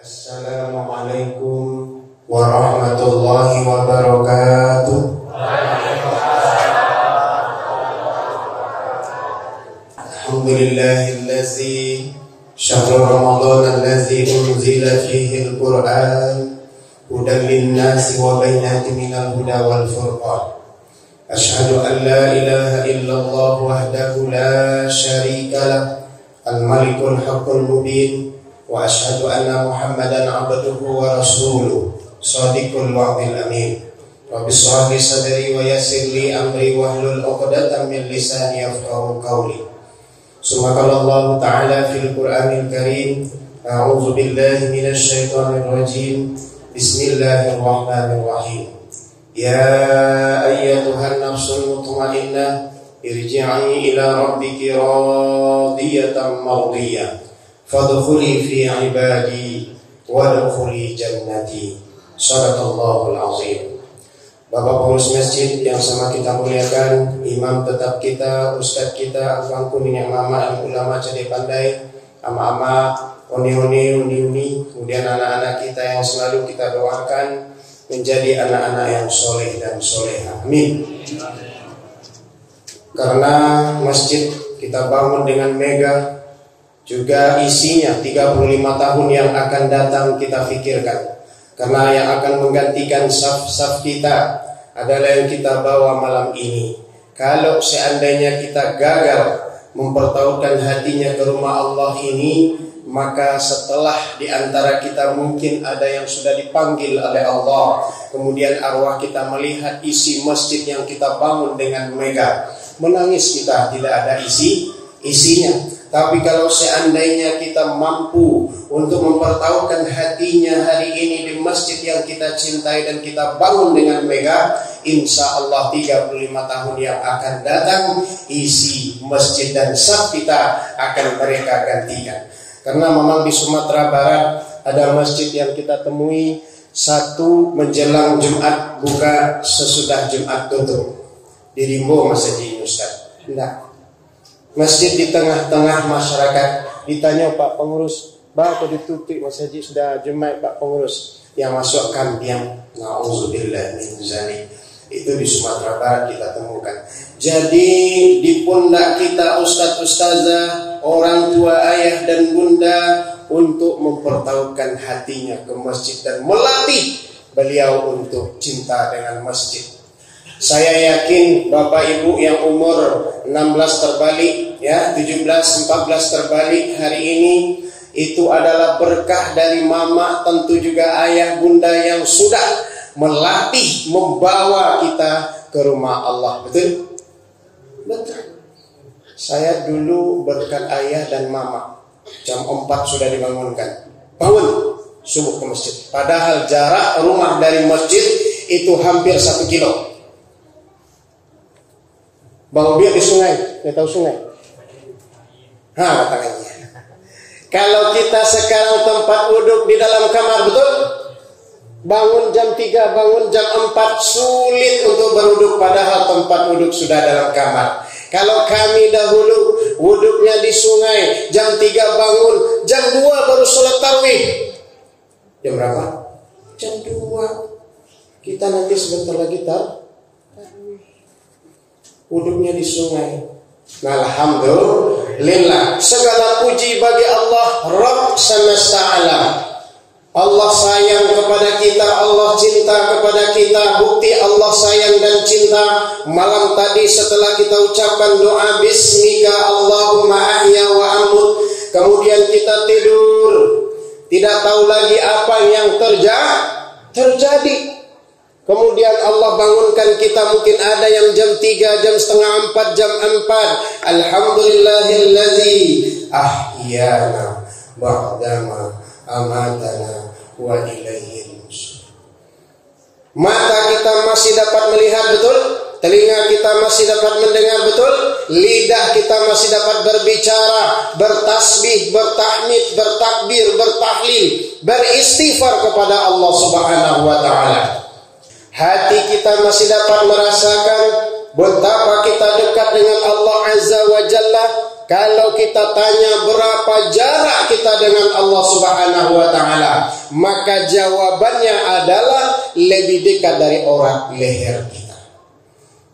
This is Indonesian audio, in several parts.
Assalamualaikum warahmatullahi wabarakatuh. Alhamdulillahillazi syahrul ramadhan allazi unzila fihi al-Qur'an hudan lin-nasi wa bayyinatin minal huda wal furqan. Asyhadu an la ilaha illallah wahdahu la syarika lah al-malikul haqqul mubin wa asyhadu anna Muhammadan abduhu wa rasuluh shadiqul wa'dil amin. Rabbi shrah li sadri wa yassir li amri wahlul 'uqdatam min lisani yafqahu qawli. Subhanallahu ta'ala fil Qur'anil Karim. A'udzu billahi minasy syaithanir rajim. Bismillahirrahmanirrahim. Ya ayyatuhan nafsul mutmainnah irji'i ila rabbiki radiyatan mardiyah fadkhuli fi ibadi wadkhuli jannati. Shadaqallahul azim. Bapak pengurus masjid yang sama kita muliakan, imam tetap kita, ustadz kita, alfangku minyak mama dan ulama cedek pandai, ama-ama, uni-uni, kemudian anak-anak kita yang selalu kita doakan menjadi anak-anak yang soleh dan soleha. Amin. Karena masjid kita bangun dengan megah, juga isinya 35 tahun yang akan datang kita pikirkan. Karena yang akan menggantikan saf-saf kita adalah yang kita bawa malam ini. Kalau seandainya kita gagal mempertaruhkan hatinya ke rumah Allah ini, maka setelah di antara kita mungkin ada yang sudah dipanggil oleh Allah, kemudian arwah kita melihat isi masjid yang kita bangun dengan megah, menangis kita tidak ada isinya. Tapi kalau seandainya kita mampu untuk mempertaruhkan hatinya hari ini di masjid yang kita cintai dan kita bangun dengan megah, insya Allah 35 tahun yang akan datang isi masjid dan saf kita akan mereka gantikan. Karena memang di Sumatera Barat ada masjid yang kita temui satu menjelang Jumat buka, sesudah Jumat tutup. Di Rimbo masjid Ustaz. Tidak. Masjid di tengah-tengah masyarakat. Ditanya Pak Pengurus, Bapak ditutup masjid sudah Jumat Pak Pengurus. Yang masuk kampiang. Na'udzubillah min dzalik. Itu di Sumatera Barat kita temukan. Jadi di pundak kita ustaz-ustazah, orang tua, ayah dan bunda untuk mempertaruhkan hatinya ke masjid dan melatih beliau untuk cinta dengan masjid. Saya yakin Bapak Ibu yang umur 16 terbalik, ya 17, 14 terbalik hari ini, itu adalah berkah dari mama, tentu juga ayah bunda yang sudah melatih, membawa kita ke rumah Allah. Betul? Betul. Saya dulu berkat ayah dan mama, jam 4 sudah dibangunkan, bangun subuh ke masjid. Padahal jarak rumah dari masjid itu hampir 1 kilo. Bang Biar di sungai, dia tahu sungai. Katanya. Kalau kita sekarang tempat duduk di dalam kamar, betul? Bangun jam 3, bangun jam 4, sulit untuk berwuduk, padahal tempat duduk sudah dalam kamar. Kalau kami dahulu wuduknya di sungai, jam 3 bangun, jam 2 baru sholat tarawih. Jam berapa? Jam 2. Kita nanti sebentar lagi tarawih. Wuduknya di sungai. Nah, alhamdulillah, segala puji bagi Allah Rabb semesta alam. Allah sayang kepada kita, Allah cinta kepada kita. Bukti Allah sayang dan cinta, malam tadi setelah kita ucapkan doa Bismika Allahumma ahya wa amut, kemudian kita tidur, tidak tahu lagi apa yang terjadi. Kemudian Allah bangunkan kita, mungkin ada yang jam 3, jam setengah 4, jam 4. Alhamdulillahilladzi ahyana ba'dama amatana wa ilaihil nusyur. Mata kita masih dapat melihat, betul? Telinga kita masih dapat mendengar, betul? Lidah kita masih dapat berbicara, bertasbih, bertahmid, bertakbir, bertahlil, beristighfar kepada Allah Subhanahu wa taala. Hati kita masih dapat merasakan betapa kita dekat dengan Allah Azza wa Jalla kalau kita tanya berapa jarak kita dengan Allah Subhanahu wa taala, maka jawabannya adalah lebih dekat dari orat leher kita.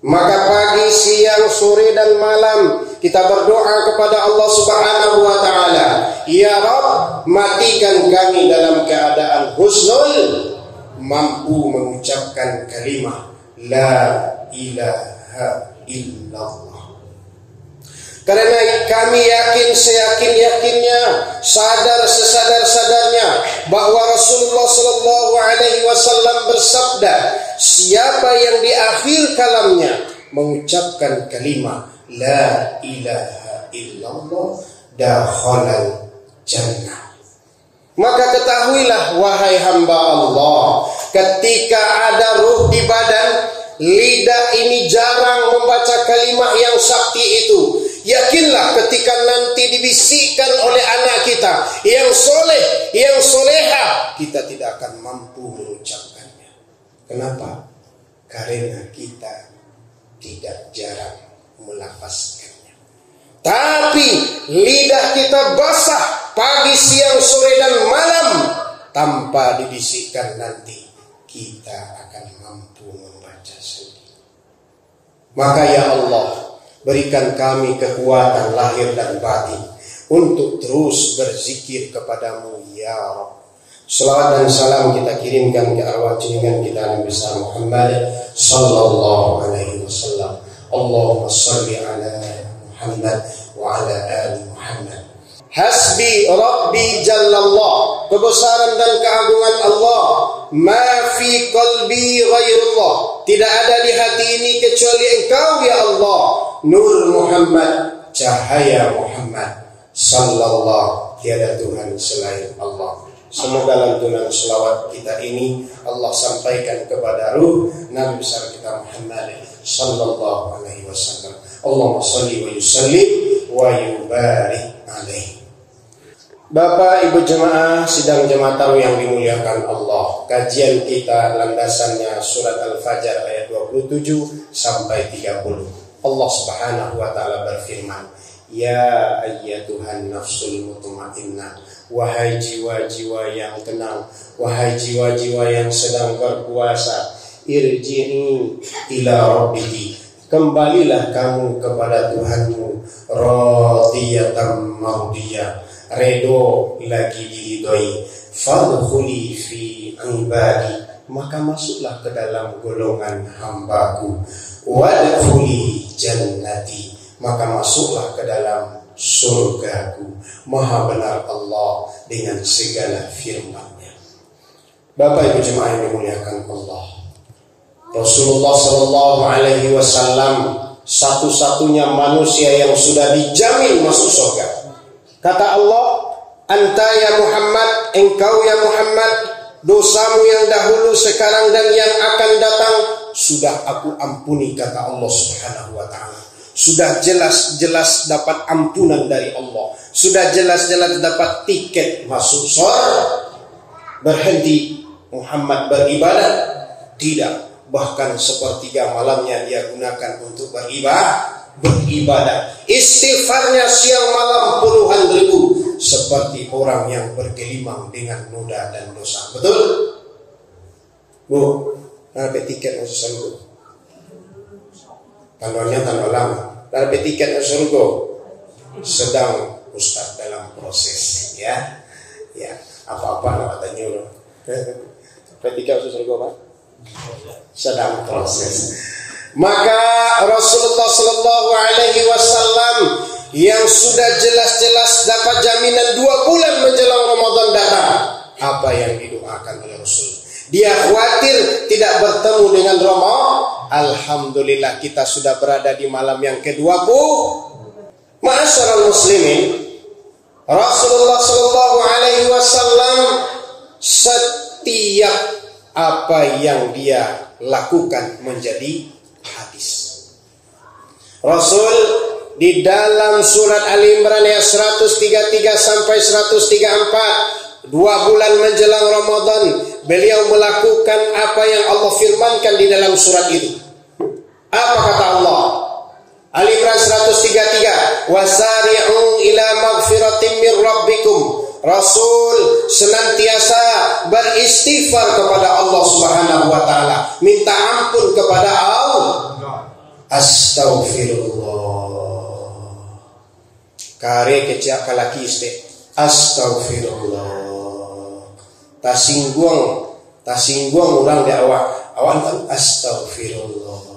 Maka pagi, siang, sore dan malam kita berdoa kepada Allah Subhanahu wa taala, ya Rabb, matikan kami dalam keadaan husnul, mampu mengucapkan kalimat la ilaha illallah. Karena kami yakin, seyakin-yakinnya, sadar sesadar-sadarnya bahwa Rasulullah Sallallahu Alaihi Wasallam bersabda, siapa yang di akhir kalamnya mengucapkan kalimat la ilaha illallah dakhalal jannah. Maka ketahuilah wahai hamba Allah, ketika ada ruh di badan, lidah ini jarang membaca kalimat yang sakti itu. Yakinlah ketika nanti dibisikkan oleh anak kita yang soleh, yang soleha, kita tidak akan mampu mengucapkannya. Kenapa? Karena kita tidak jarang melafazkannya. Tapi lidah kita basah pagi, siang, sore dan malam, tanpa dibisikkan nanti kita akan mampu membaca sendiri. Maka ya Allah, berikan kami kekuatan lahir dan batin untuk terus berzikir kepadamu ya Rabb. Salawat dan salam kita kirimkan ke arwah junjungan kita Nabi besar Muhammad sallallahu alaihi wasallam. Allahumma salli ala Muhammad wa ala ali Muhammad. Hasbi Rabbi Jallallah, kebesaran dan keagungan Allah. Ma fi qalbi ghairullah, tidak ada di hati ini kecuali Engkau ya Allah. Nur Muhammad, cahaya Muhammad sallallahu, tiada Tuhan selain Allah. Semoga lantunan selawat kita ini Allah sampaikan kepada ruh Nabi besar kita Muhammad sallallahu alaihi wasallam. Allahumma shalli wa yusallim wa yubarik alaihi. Bapak Ibu jemaah sidang jemaah tarawih yang dimuliakan Allah, kajian kita landasannya surat Al-Fajr ayat 27 sampai 30. Allah Subhanahu wa taala berfirman, ya ayyatuhan nafsul mutmainnah, wahai jiwa-jiwa yang tenang, wahai jiwa-jiwa yang sedang berpuasa, irji'i ila rabbiki, kembalilah kamu kepada Tuhanmu, radiyatan mardiyah, redo lagi diridhoi, fadkhuli fi ibadi, maka masuklah ke dalam golongan hambaku, wadkhuli jannati, maka masuklah ke dalam surgaku. Maha benar Allah dengan segala firman-Nya. Bapak Ibu jemaah yang dimuliakan Allah, Rasulullah sallallahu alaihi wasallam satu-satunya manusia yang sudah dijamin masuk surga. Kata Allah, anta ya Muhammad, engkau ya Muhammad, dosamu yang dahulu, sekarang dan yang akan datang sudah aku ampuni, kata Allah Subhanahu wa taala. Sudah jelas-jelas dapat ampunan dari Allah, sudah jelas-jelas dapat tiket masuk surga. Berhenti Muhammad beribadah? Tidak, bahkan sepertiga malamnya dia gunakan untuk beribadah. Istighfarnya siang malam puluhan ribu, seperti orang yang bergelimang dengan noda dan dosa. Betul? Bu, dapat tiket masuk surga. Tanggalnya tanggal lama. Dapat tiket masuk surga. Sedang Ustaz dalam proses, ya. Ya, apa-apa nak tanya lo. Dapat tiket masuk surga, Pak? Sedang proses. Maka Rasulullah sallallahu alaihi wasallam yang sudah jelas-jelas dapat jaminan 2 bulan menjelang Ramadan datang, apa yang didoakan oleh Rasul? Dia khawatir tidak bertemu dengan Ramadan. Alhamdulillah kita sudah berada di malam yang ke-20. Ma'asyiral muslimin, Rasulullah sallallahu alaihi wasallam setiap apa yang dia lakukan menjadi hadis. Rasul di dalam surat Ali Imran ayat 133 sampai 134, 2 bulan menjelang Ramadan, beliau melakukan apa yang Allah firmankan di dalam surat itu. Apa kata Allah? Ali Imran 133, wasari'u ila maghfiratin min rabbikum. Rasul senantiasa beristighfar kepada Allah Subhanahu wa taala, minta ampun kepada Allah. Astaghfirullah. Kare kecak kalaki iste. Astaghfirullah. Tasingguang orang di awak kan astaghfirullah.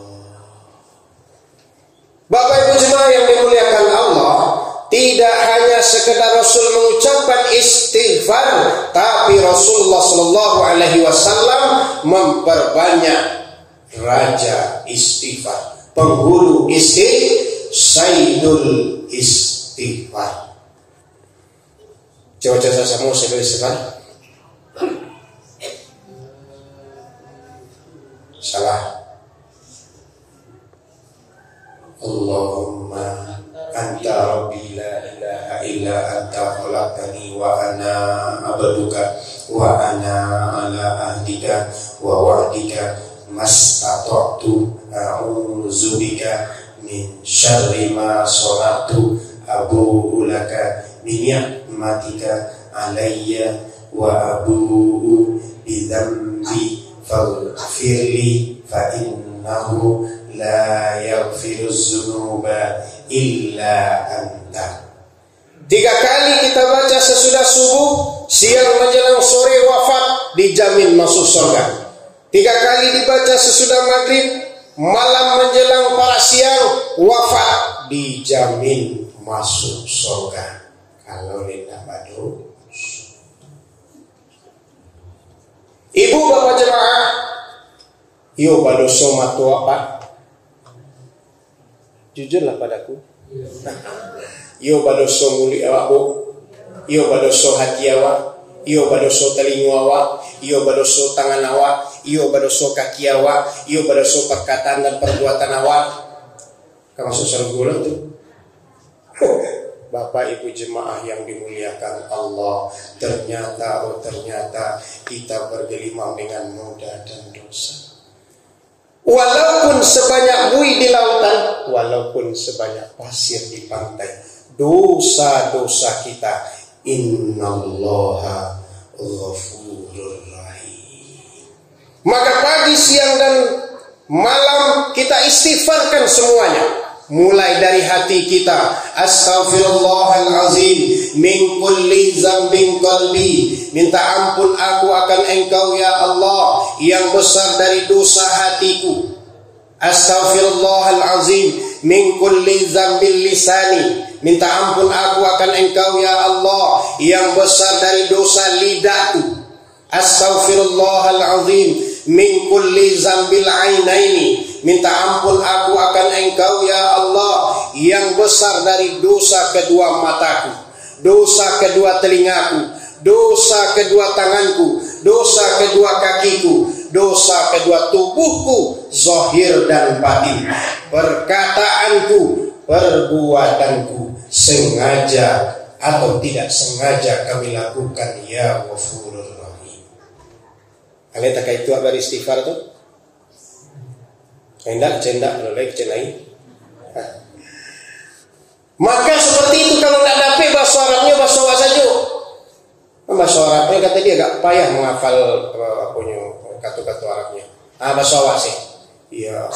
Bapak Ibu jemaah yang dimuliakan Allah, tidak hanya sekedar Rasul mengucapkan istighfar, tapi Rasulullah Shallallahu Alaihi Wasallam memperbanyak raja istighfar, penghulu Sayyidul istighfar. Coba sama Sayyidul istighfar. Salah. Allahumma anta rabbi la ilaha illa anta khalaqtani wa ana abduka wa ana ala ahdika wa wa'dika mastata'tu a'udzu bika min syarri ma sana'tu abu'u laka bi ni'matika alayya wa abu'u bi dzambi faghfirli fa innahu la yaghfiruz dzunuba illa anta. 3 kali kita baca sesudah subuh, siang menjelang sore wafat, dijamin masuk surga. 3 kali dibaca sesudah maghrib, malam menjelang para siang wafat, dijamin masuk surga. Kalau tidak badu. Ibu bapak jemaah, yo badoso matu apa? Jujurlah padaku. Iyo badoso muli awak bu, iyo badoso hati awak, iyo badoso telinga awak, iyo badoso tangan awak, iyo badoso kaki awak, iyo badoso perkataan dan perbuatan awak. Kamu susah gula tuh. Bapak Ibu jemaah yang dimuliakan Allah, ternyata kita bergelimang dengan noda dan dosa. Walaupun sebanyak buih di lautan, walaupun sebanyak pasir di pantai, dosa-dosa kita, innallaha ghafurur rahim. Maka pagi, siang dan malam kita istighfarkan semuanya. Mulai dari hati kita, astaghfirullahalazim min kulli dzambin qalbi, minta ampun aku akan engkau ya Allah yang besar dari dosa hatiku. Astaghfirullahalazim min kulli dzambil lisani, minta ampun aku akan engkau ya Allah yang besar dari dosa lidahku. Astaghfirullahalazim min kulli dzambil ainaini, minta ampun aku akan engkau ya Allah yang besar dari dosa kedua mataku, dosa kedua telingaku, dosa kedua tanganku, dosa kedua kakiku, dosa kedua tubuhku, zahir dan batin, perkataanku, perbuatanku, sengaja atau tidak sengaja kami lakukan ya Ghafurur Rahim. Kalian tak itu apa istighfar tu? Cendak, boleh cenai. Maka seperti itu kalau tak dapat bahasa Arabnya, bahasa awak saja. Bahasa Arabnya kata dia agak payah menghafal kata-kata Arabnya. Bahasa awak sih. Ya,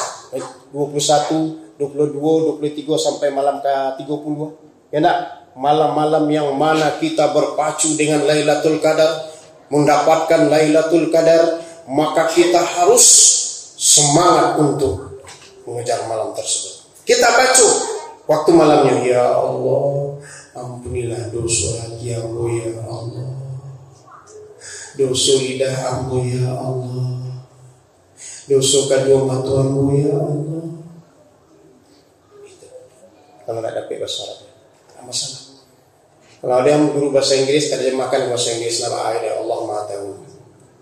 21, 22, 23 sampai malam ke 30. Ya enggak? Malam-malam yang mana kita berpacu dengan Lailatul Qadar, mendapatkan Lailatul Qadar, maka kita harus semangat untuk mengejar malam tersebut. Kita baca waktu malamnya, ya Allah, ampunilah dosa hati aku ya Allah, dosa lidah aku ya Allah, dosa kedua mata aku ya Allah. Itu. Kalau tidak dapat bahasa Arab, tidak masalah. Kalau ada yang guru bahasa Inggris, terjemahkan bahasa Inggris nama ayat Allah Maha Tahu.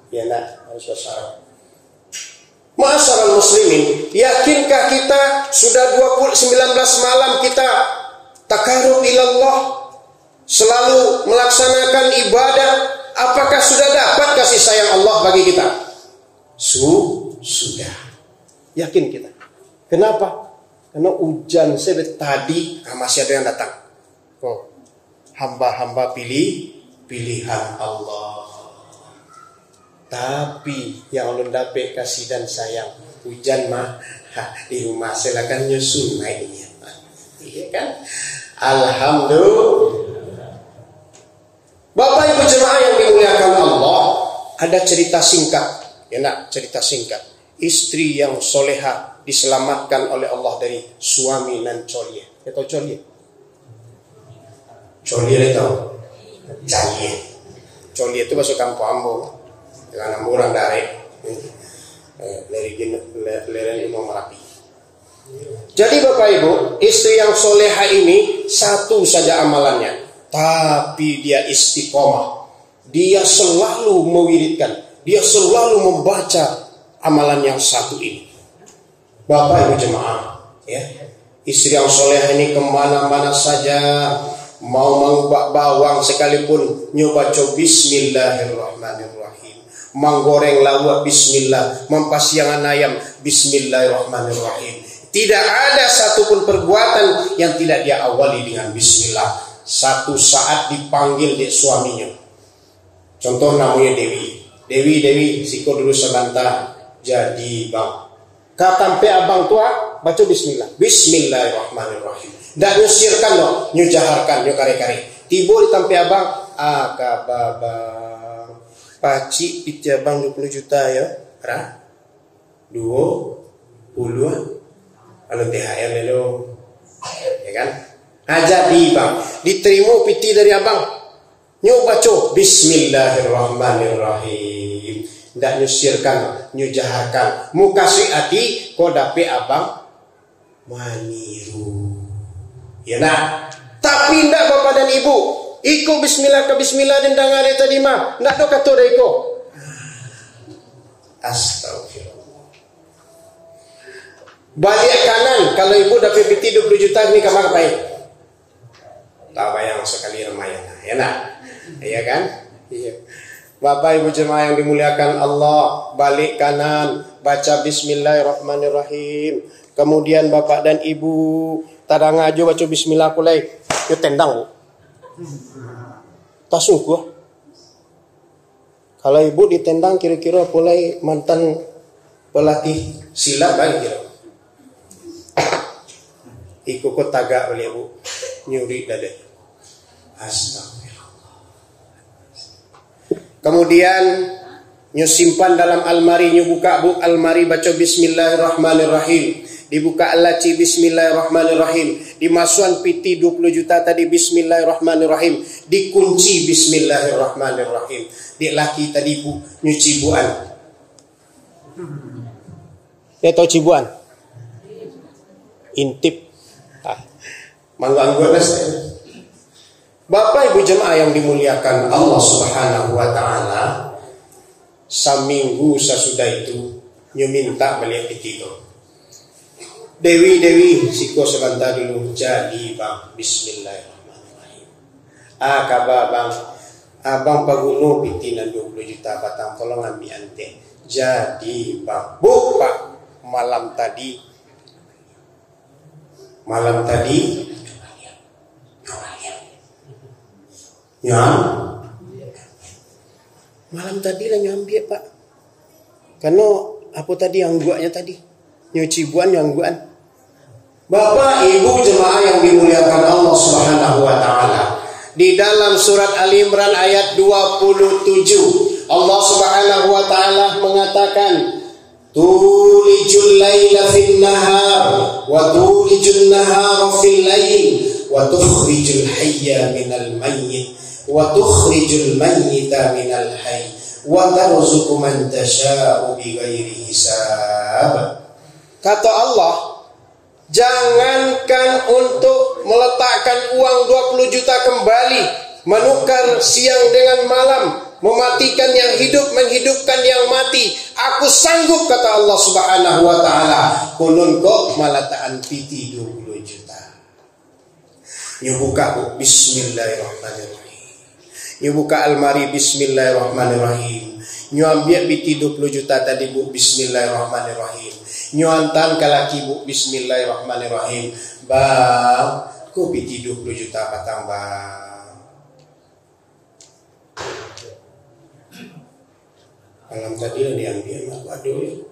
Ya nak, harus bahasa Arab. Ma'asyaral muslimin, yakinkah kita sudah 19 malam kita takarrub ilallah, selalu melaksanakan ibadah? Apakah sudah dapat kasih sayang Allah bagi kita? Sudah. Yakin kita. Kenapa? Karena hujan tadi masih ada yang datang. Oh, hamba-hamba pilihan Allah. Tapi yang ulun dapat kasih dan sayang, hujan mah di rumah silakan nyusun naiknya. Iya kan? Alhamdulillah. Bapak Ibu jemaah yang dimuliakan Allah, ada cerita singkat. Ya nak, cerita singkat. Istri yang soleha diselamatkan oleh Allah dari suami nan colie. Ya tahu colie? Colie tahu? Colie. Colie itu bahasa kampung ambo. Dengan orang dari lereng Gunung Merapi. Jadi Bapak Ibu, istri yang soleha ini satu saja amalannya, tapi dia istiqomah. Dia selalu mewiridkan, dia selalu membaca amalan yang satu ini. Bapak Ibu jemaah, ya, istri yang soleha ini kemana-mana saja, mau mengubah bawang sekalipun nyoba Bismillahirrahmanirrahim. Menggoreng lawak bismillah, mempasiangan ayam bismillahirrahmanirrahim. Tidak ada satupun perbuatan yang tidak dia awali dengan bismillah. Satu saat dipanggil dia suaminya. Contoh namanya Dewi. Dewi, siko dulu sebentar. Jadi bang, katampe abang tua baca bismillah. Bismillahirrahmanirrahim. Dan nyusirkan loh, nyujaharkan, nyukare-kare. Tiba di tampe abang, akababang. Paci itu abang 20 juta ya. Ra? 20 kalau THR lelo. Ya kan? Aja di bang, diterima piti dari abang. Nyoba baca bismillahirrahmanirrahim. Ndak nyusirkan, nyujaharkan. Muka hati kau dapat abang maniru. Ya nak. Tapi ndak bapak dan ibu. Iko bismillah ke bismillah dan dangare tadi mah. Ndak do kato iko. Astagfirullah. Balik kanan kalau ibu dapat piti 20 juta ini kamar baik. Tak bayang sekali remayan. Ya nak. Iya kan? Iya. Bapak Ibu jemaah yang dimuliakan Allah, balik kanan, baca bismillahirrahmanirrahim. Kemudian Bapak dan Ibu tadang aja baca bismillah kulai. Yo tendang. Tasuk gua. Kalau Ibu ditendang kira-kira mulai mantan pelatih silat bang kira. Iku kok tagak oleh Ibu nyuri dada. Astagfirullah. Kemudian nyusimpan dalam almari, buka bu almari baca bismillahirrahmanirrahim. Dibuka laci bismillahirrahmanirrahim. Dimasukan piti 20 juta tadi bismillahirrahmanirrahim. Dikunci bismillahirrahmanirrahim. Di laki tadi bu nyuci buan. Ya tahu cibuan? Intip. Mangga saya. Bapak Ibu jemaah yang dimuliakan Allah Subhanahu wa taala, seminggu sesudah itu minta beliau tidur. Dewi siko sebentar dulu jadi bang bismillahirrahmanirrahim. Abang paguno pitinan 20 juta batang tolong ambil ante. Jadi bang pak malam tadi ya, malam tadi lah nyambil pak. Karena apa tadi yang guanya tadi nyuci buan yang guan. Bapak Ibu jemaah yang dimuliakan Allah Subhanahu wa taala, di dalam surat Ali Imran ayat 27 Allah Subhanahu wa taala mengatakan tulijul laila fil nahar wa tulijul nahara fil lail wa tukhrijul hayya minal mayyit wa tukhrijul mayyita minal hayy wa tarzuqu man tasha'u bighairi hisab. Kata Allah, jangankan untuk meletakkan uang 20 juta kembali, menukar siang dengan malam, mematikan yang hidup, menghidupkan yang mati. Aku sanggup, kata Allah Subhanahu wa taala. Kunun kok malataan piti 20 juta. Nyubuka bismillahirrahmanirrahim. Nyubuka almari bismillahirrahmanirrahim. Nyuambiak piti 20 juta tadi bu bismillahirrahmanirrahim. Nyuantan kalaki bu bismillahirrahmanirrahim. Bang, kopi tidur 10 juta patang bang. Malam tadi lah diambil aduh.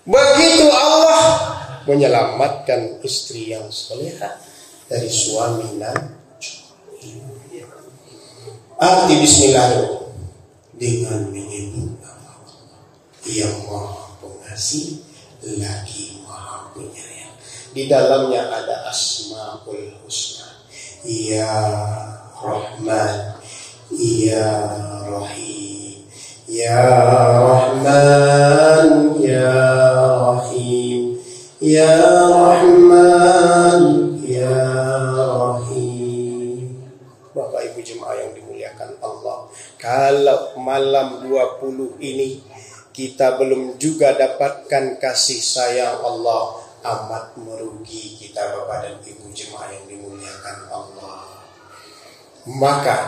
Begitu Allah menyelamatkan istri yang salehah dari suami dan arti bismillah dengan menyebut nama yang Maha Pengasih lagi Maha Penyayang. Di dalamnya ada Asmaul Husna. Ya Rahman, Ya Rahim, Ya Rahman, Ya Rahim, Ya Rahman, Ya Rahim. Bapak Ibu jemaah yang dimuliakan Allah, kalau malam 20 ini kita belum juga dapatkan kasih sayang Allah, amat merugi kita Bapak dan Ibu jemaah yang dimuliakan Allah. Maka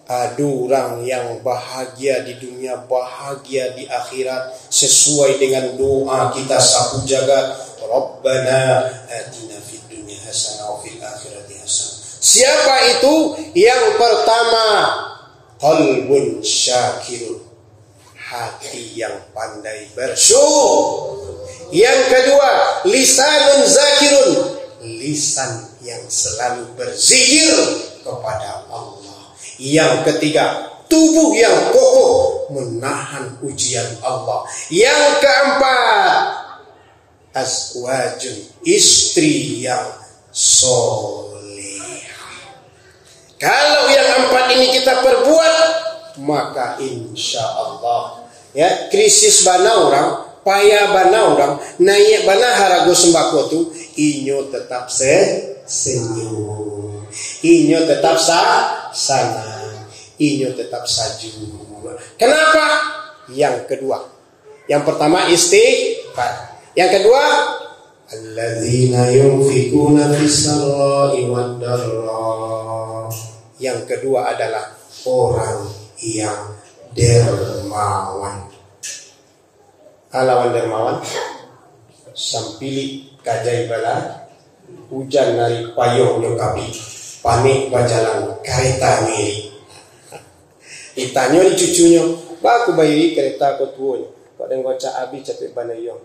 ada orang yang bahagia di dunia, bahagia di akhirat, sesuai dengan doa kita sapu jagat, Rabbana atina fid dunya hasanah wa fil akhirati hasanah. Siapa itu? Yang pertama, qalbun syakirun, hati yang pandai bersyukur. Yang kedua, lisanun zakirun, lisan yang selalu berzikir kepada Allah. Yang ketiga, tubuh yang kokoh menahan ujian Allah. Yang keempat, azwajun, istri yang solehah. Kalau yang empat ini kita perbuat, maka insya Allah ya, krisis bana orang, payah bana orang, naik bana harago sembako tu, inyo tetap senyum, inyo tetap sana, inyo tetap saju. Kenapa? Yang kedua, yang pertama istighfar, yang kedua alladzina yunfikuna fis-sarai wad-dharra. Yang kedua adalah orang yang dermawan. Alawan dermawan sampili kajai bala hujan nari payung nyokapi panik bajalan kereta miri. Ditanya di cucunya, baku bayari kereta ko tuonyo kok den goca abi capek banayo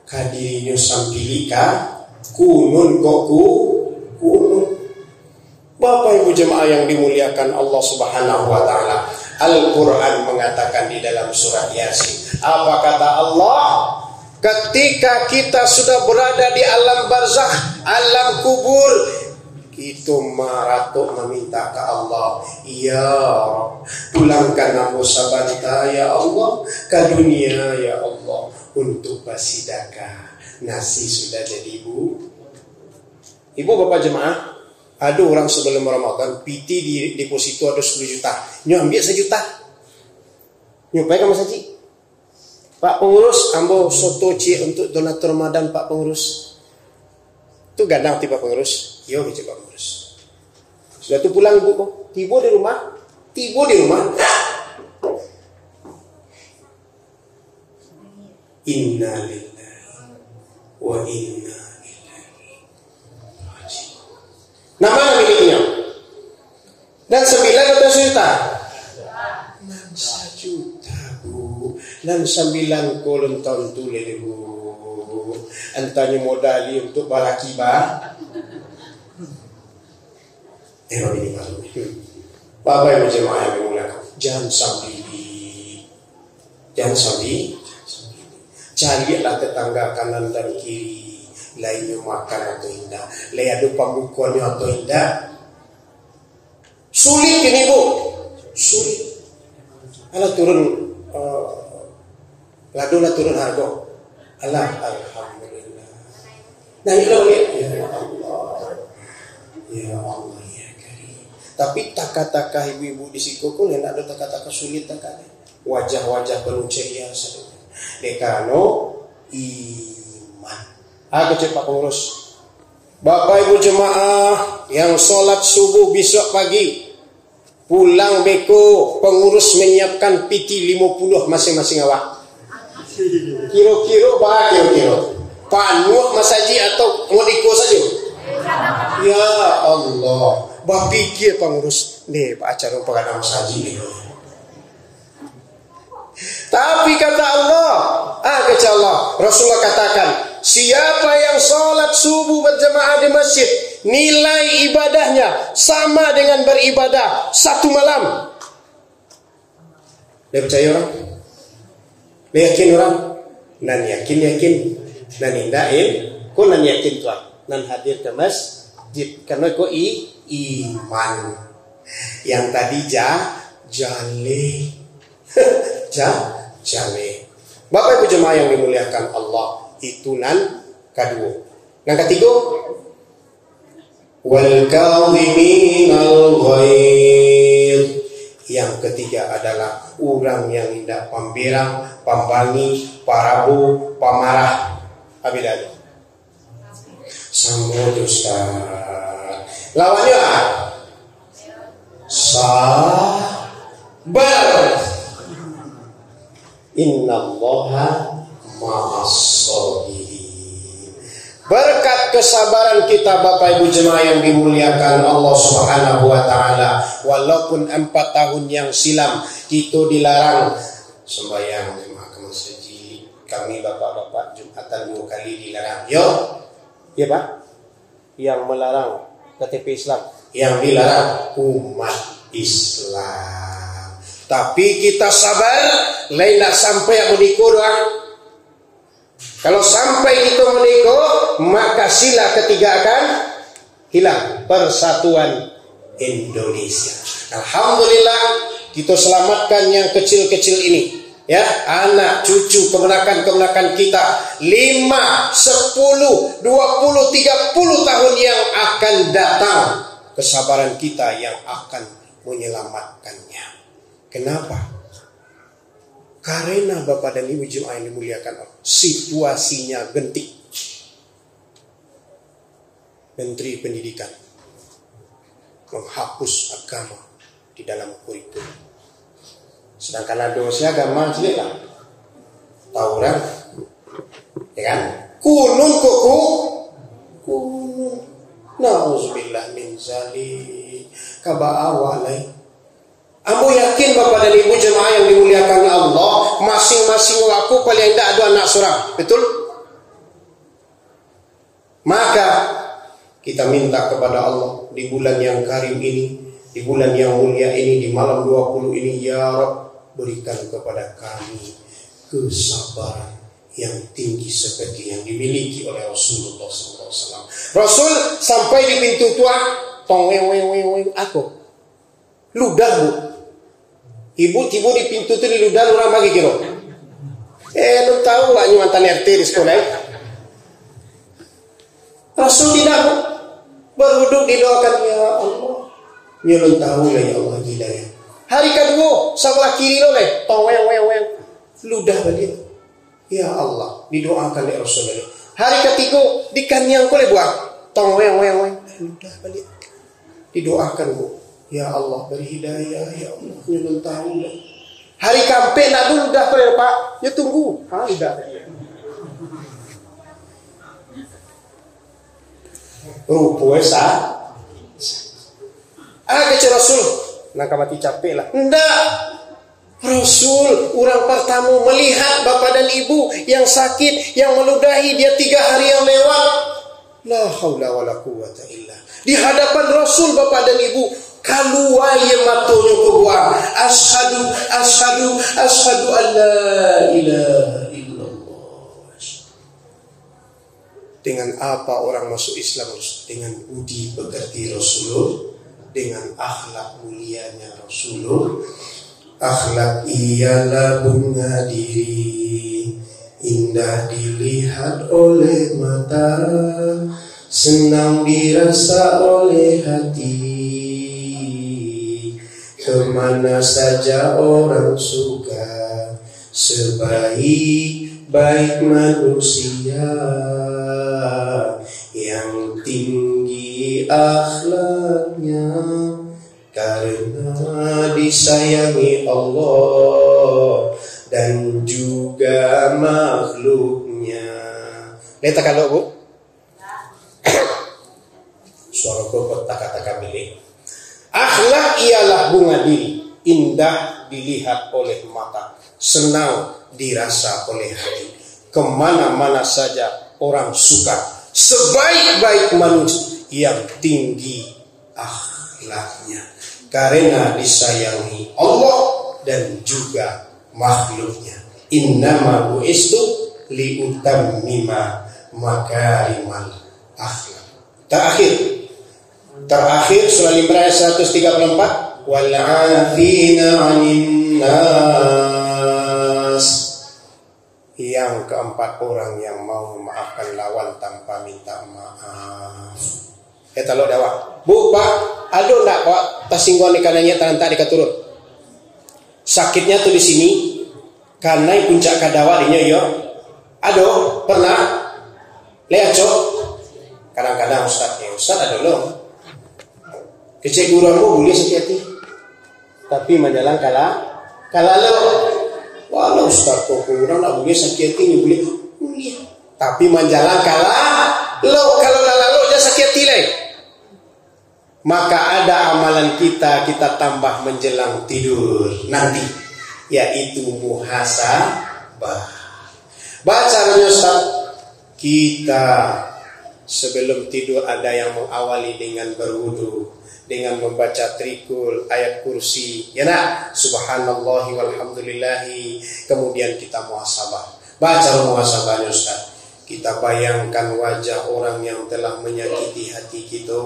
kadirinya sampili ka kunun koku kunun. Bapak Ibu jemaah yang dimuliakan Allah Subhanahu wa taala, Al-Qur'an mengatakan di dalam surat Yasin, apa kata Allah? Ketika kita sudah berada di alam barzakh, alam kubur, itu maratuk meminta ke Allah, ya Rabb, pulangkan aku sabanta ya Allah ke dunia ya Allah untuk basidaka. Nasi sudah jadi ibu bapak jemaah. Ada orang sebelum Ramadan PT di deposito ada 10 juta, nyo ambil 1 juta, nyupai kamu saji. Pak pengurus, ambo soto cie untuk donatur Ramadan Pak pengurus. Tu gadang tiba pengurus, yo bicara Pak pengurus. Sudah tu pulang ibu kok, tiba di rumah. Inna lillahi wa inna ilaihi raji'un. Nama miliknya. Dan 9 atau juta? 6 juta bu. Dan 9 kolon tahun tulis bu. Antanya modali untuk balaki ba. Ini baru. Bapak Ibu jemaah yang dimuliakan, jangan sambil. Carilah tetangga kanan dan kiri, lainnya makan atau indah, leadu pambukuannya atau indah. Sulit ini bu, sulit. Alah turun, ladu turun harga. Allah, alhamdulillah. Nah itu ya Allah, ya Allah ya Karim. Tapi taka-taka ibu-ibu di Sikokol yang ada taka-taka sulit takanya. Wajah-wajah penuh ceria saja. Dekano iman. Aku cepat pengurus. Bapak Ibu jemaah yang sholat subuh besok pagi, Pulang beko, pengurus menyiapkan piti 50 masing-masing awak. Kira-kira bah kira-kira. Panuh masaji atau mau ikut saja? Ya Allah, bah pikir pengurus nih acara pengadaan masaji ni. Tapi kata Allah, kata Allah, Rasulullah katakan, siapa yang sholat subuh berjamaah di masjid, nilai ibadahnya sama dengan beribadah 1 malam. Dia percaya orang? Dia yakin orang? Nan yakin. Nan indahin, kau nan yakin tuan. Nan hadir ke masjid. Karena kau iman. Yang tadi jale. Jale. Bapak Ibu jemaah yang dimuliakan Allah, itu nan kedua. Yang ketiga, wal kadhiminal ghaidh. Yang ketiga adalah orang yang tidak pemberang, pembani, parabu, pemarah. Abidali. Samud Ustaz. Lawannya sabar. Innallaha ma'as-sabirin. Berkat kesabaran kita Bapak Ibu jemaah yang dimuliakan Allah Subhanahu wa taala, walaupun 4 tahun yang silam kita dilarang sembahyang jemaah ke masjid. Kami bapak-bapak Jumatan 2 kali dilarang. Yo. Ya Pak. Yang melarang KTP Islam, yang dilarang umat Islam. Tapi kita sabar, lain tak sampai yang menikah doang. Kalau sampai kita menikah, maka sila ketiga akan hilang. Persatuan Indonesia. Alhamdulillah, kita selamatkan yang kecil-kecil ini. Ya, anak, cucu, kemenakan-kemenakan kita 5, 10, 20, 30 tahun yang akan datang. Kesabaran kita yang akan menyelamatkannya. Kenapa? Karena Bapak dan Ibu jemaah yang dimuliakan Allah, situasinya genting. Menteri Pendidikan menghapus agama di dalam kurikulum. Sedangkan ada dosa agama sendiri lah. Tahu orang? Ya kan? Kunun kuku. Kunun. Na'udzubillah min zalik. Kaba'awalai. Amu yakin Bapak dan Ibu jemaah yang dimuliakan Allah, masing-masing waktu paling tidak ada anak seorang. Betul? Maka kita minta kepada Allah di bulan yang karim ini, di bulan yang mulia ini, di malam 20 ini, ya Rabb, berikan kepada kami kesabaran yang tinggi seperti yang dimiliki oleh Rasulullah SAW. Rasul sampai di pintu tua, tong weng aku ludah bu, ibu tibu di pintu tu di ludah orang bagi kiro. Lu tahu lah mantan RT di sekolah. Rasul tidak bu, berduduk didoakan ya Allah, nyelon tahu lah ya Allah hidayah. Hari kedua sebelah kiri oleh tong weng ludah balik. Ya Allah, didoakan oleh Rasulullah. Hari ketiga dikanyang oleh buah tong weng ludah balik. Didoakan bu, ya Allah beri hidayah, ya Allah nyelon tahu lah. Hari kampe nak dulu dah boleh Pak, ya tunggu. Dah. Puasa. Kecil Rasul. Nak mati capek lah. Enggak. Rasul, orang pertama melihat bapak dan ibu yang sakit, yang meludahi dia 3 hari yang lewat. La haula wala quwwata illa. Di hadapan Rasul bapak dan ibu, keluar yang matonya keluar. Ashadu an la ilaha illallah. Dengan apa orang masuk Islam? Dengan budi pekerti Rasulullah, dengan akhlak mulianya Rasulullah. Akhlak ialah bunga diri, indah dilihat oleh mata, senang dirasa oleh hati. Kemana saja orang suka, sebaik-baik manusia, yang tinggi akhlaknya, karena karena disayangi Allah dan juga makhluknya. Lihat kalau Bu, suara kau kata-kata milik. Akhlak ialah bunga diri, indah dilihat oleh mata, senang dirasa oleh hati. Kemana-mana saja orang suka, sebaik-baik manusia yang tinggi akhlaknya, karena disayangi Allah dan juga makhluknya. Innama bu'istu liutammima makarimal akhlak. Terakhir surah Al-Imran ayat 134, wal 'afina 'anil nas. Yang keempat, orang yang mau memaafkan lawan tanpa minta maaf. Eta lo dakwah. Bu, Pak, aduh nak Pak, tasinggon ikanannya tangan tadi keturun. Sakitnya tuh di sini karena puncak kadawa dinya yo. Aduh, pernah lihat cok. Kadang-kadang Ustaz ada lo. Kecek guramu boleh sakit. Tapi menjalan kala lo. Walau Ustaz kok kurang nak boleh sakit ini boleh. Tapi menjalan kala lo, kalau lo jangan sakit lain. Maka ada amalan kita tambah menjelang tidur nanti, yaitu muhasabah. Baca Ustaz, kita sebelum tidur ada yang mengawali dengan berwudu, dengan membaca trikul, ayat kursi, ya nak, subhanallahi walhamdulillahi, kemudian kita muhasabah. Baca muhasabahnya Ustaz. Kita bayangkan wajah orang yang telah menyakiti hati kita,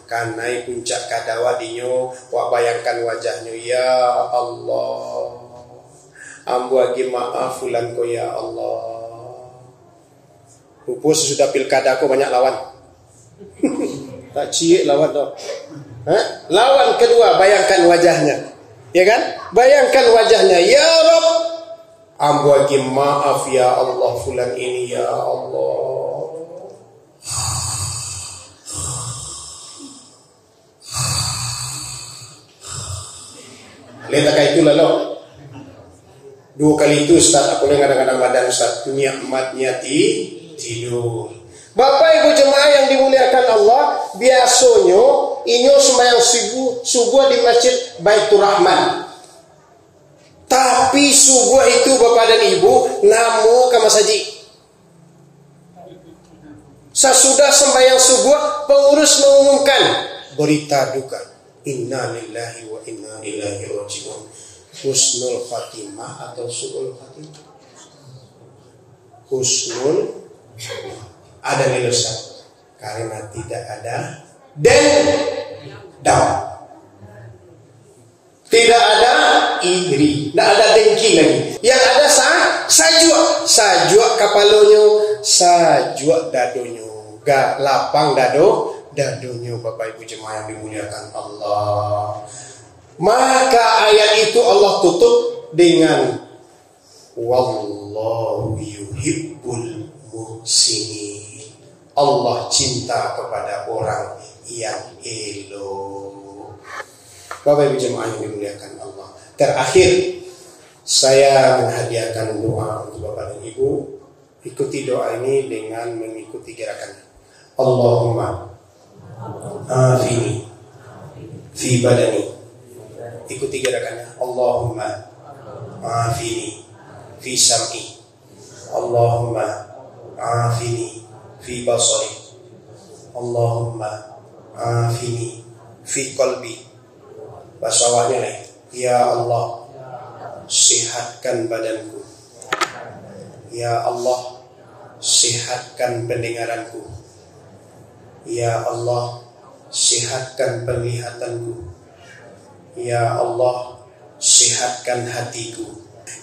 karena puncak kadawa dinyo, wak bayangkan wajahnya, ya Allah, ambu agi maaf fulan ko ya Allah. Pupus sudah pilkada ko banyak lawan. Tak ciek lawan tu. Lawan kedua, bayangkan wajahnya, ya kan? Bayangkan wajahnya, ya Rabb, ambu agi maaf ya Allah fulan ini ya Allah. Lihat kayak itu lalu 2 kali itu Ustaz, aku lihat kadang-kadang badan Ustaz nikmatnya tidur. Bapak Ibu jemaah yang dimuliakan Allah, biasanya inyo sembahyang subuh di Masjid Baitur Rahman. Tapi subuh itu Bapak dan Ibu namo ke masjid. Sesudah sembahyang subuh, pengurus mengumumkan berita duka. Inna lillahi wa inna ilaihi raji'un. Husnul khatimah atau su'ul khatimah? Husnul ada nilai Ustaz, karena tidak ada dendam, tidak ada iri, tidak ada dengki lagi. Yang ada sajwa kapalonyo, sajwa dadonyo, gak lapang dadonya Bapak Ibu jemaah yang dimuliakan Allah. Maka ayat itu Allah tutup dengan wallahu yuhibbul muhsinin. Allah cinta kepada orang yang elok. Bapak Ibu jemaah yang dimuliakan Allah. Terakhir, saya menghadiahkan doa untuk Bapak dan Ibu. Ikuti doa ini dengan mengikuti gerakan. Allahumma afini fi badani. Ikuti gerakannya. Allahumma afini fi sam'i. Allahumma afini fi basari. Allahumma afini fi qalbi. Basawahnya nih, ya Allah, sihatkan badanku. Ya Allah, sihatkan pendengaranku. Ya Allah, sihatkan penglihatanku. Ya Allah, sihatkan hatiku.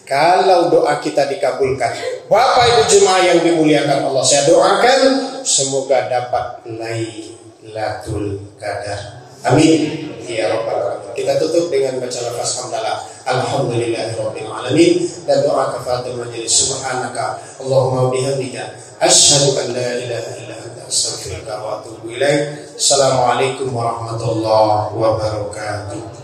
Kalau doa kita dikabulkan, Bapak Ibu jemaah yang dimuliakan Allah, saya doakan semoga dapat Lailatul Qadar. Amin ya rabbal alamin. Kita tutup dengan baca lafaz hamdalah. Alhamdulillahirabbil alamin dan doa kafaratul majelis. Subhanaka Allahumma bihamdika asyhadu an la ilaha illa anta astaghfiruka wa atubu ilaik. Assalamualaikum warahmatullahi wabarakatuh.